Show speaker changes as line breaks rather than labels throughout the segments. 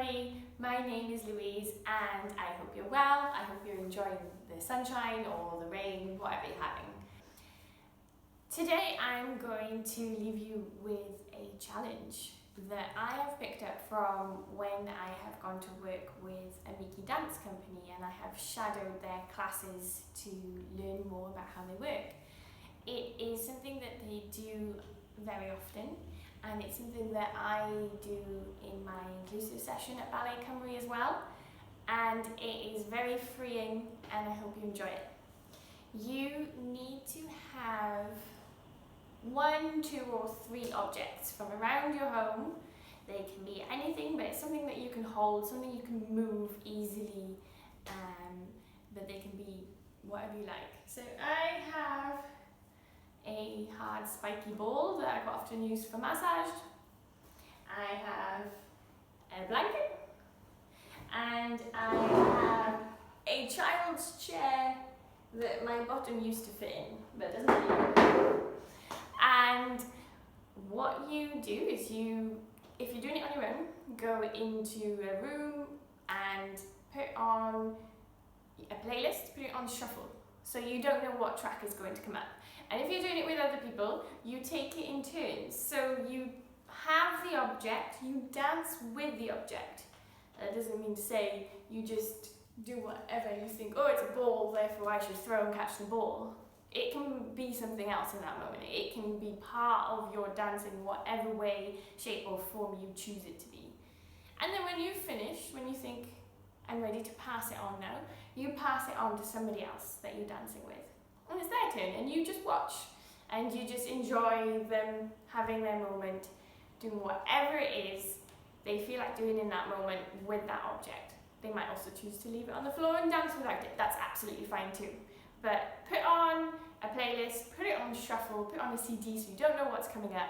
everybody, my name is Louise and I hope you're well. I hope you're enjoying the sunshine or the rain, whatever you're having. Today I'm going to leave you with a challenge that I have picked up from when I have gone to work with a Miki dance company and I have shadowed their classes to learn more about how they work. It is something that they do very often, and it's something that I do in my inclusive session at Ballet Cymru as well, and it is very freeing and I hope you enjoy it. You need to have 1, 2 or 3 objects from around your home. They can be anything, but it's something that you can hold, something you can move easily, but they can be whatever you like. So I have a hard spiky ball that I often use for massage. I have a blanket, and I have a child's chair that my bottom used to fit in, but doesn't anymore. And what you do is if you're doing it on your own, go into a room and put on a playlist, put it on shuffle, so you don't know what track is going to come up. And if you're doing it with other people, you take it in turns. So you have the object, you dance with the object. That doesn't mean to say you just do whatever you think, oh, it's a ball, therefore I should throw and catch the ball. It can be something else in that moment. It can be part of your dancing, whatever way, shape or form you choose it to be. And then when you finish, when you think, I'm ready to pass it on now, you pass it on to somebody else that you're dancing with. And it's their turn, and you just watch, and you just enjoy them having their moment, doing whatever it is they feel like doing in that moment with that object. They might also choose to leave it on the floor and dance without it. That's absolutely fine too. But put on a playlist, put it on shuffle, put it on a CD so you don't know what's coming up.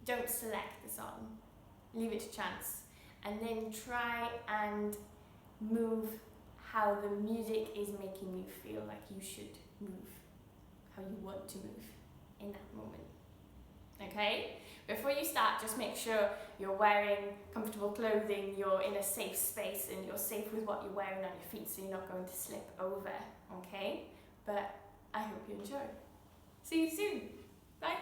Don't select the song, leave it to chance, and then try and move how the music is making you feel like you should move, how you want to move in that moment. Okay? Before you start, just make sure you're wearing comfortable clothing, you're in a safe space, and you're safe with what you're wearing on your feet so you're not going to slip over. Okay? But I hope you enjoy. See you soon. Bye.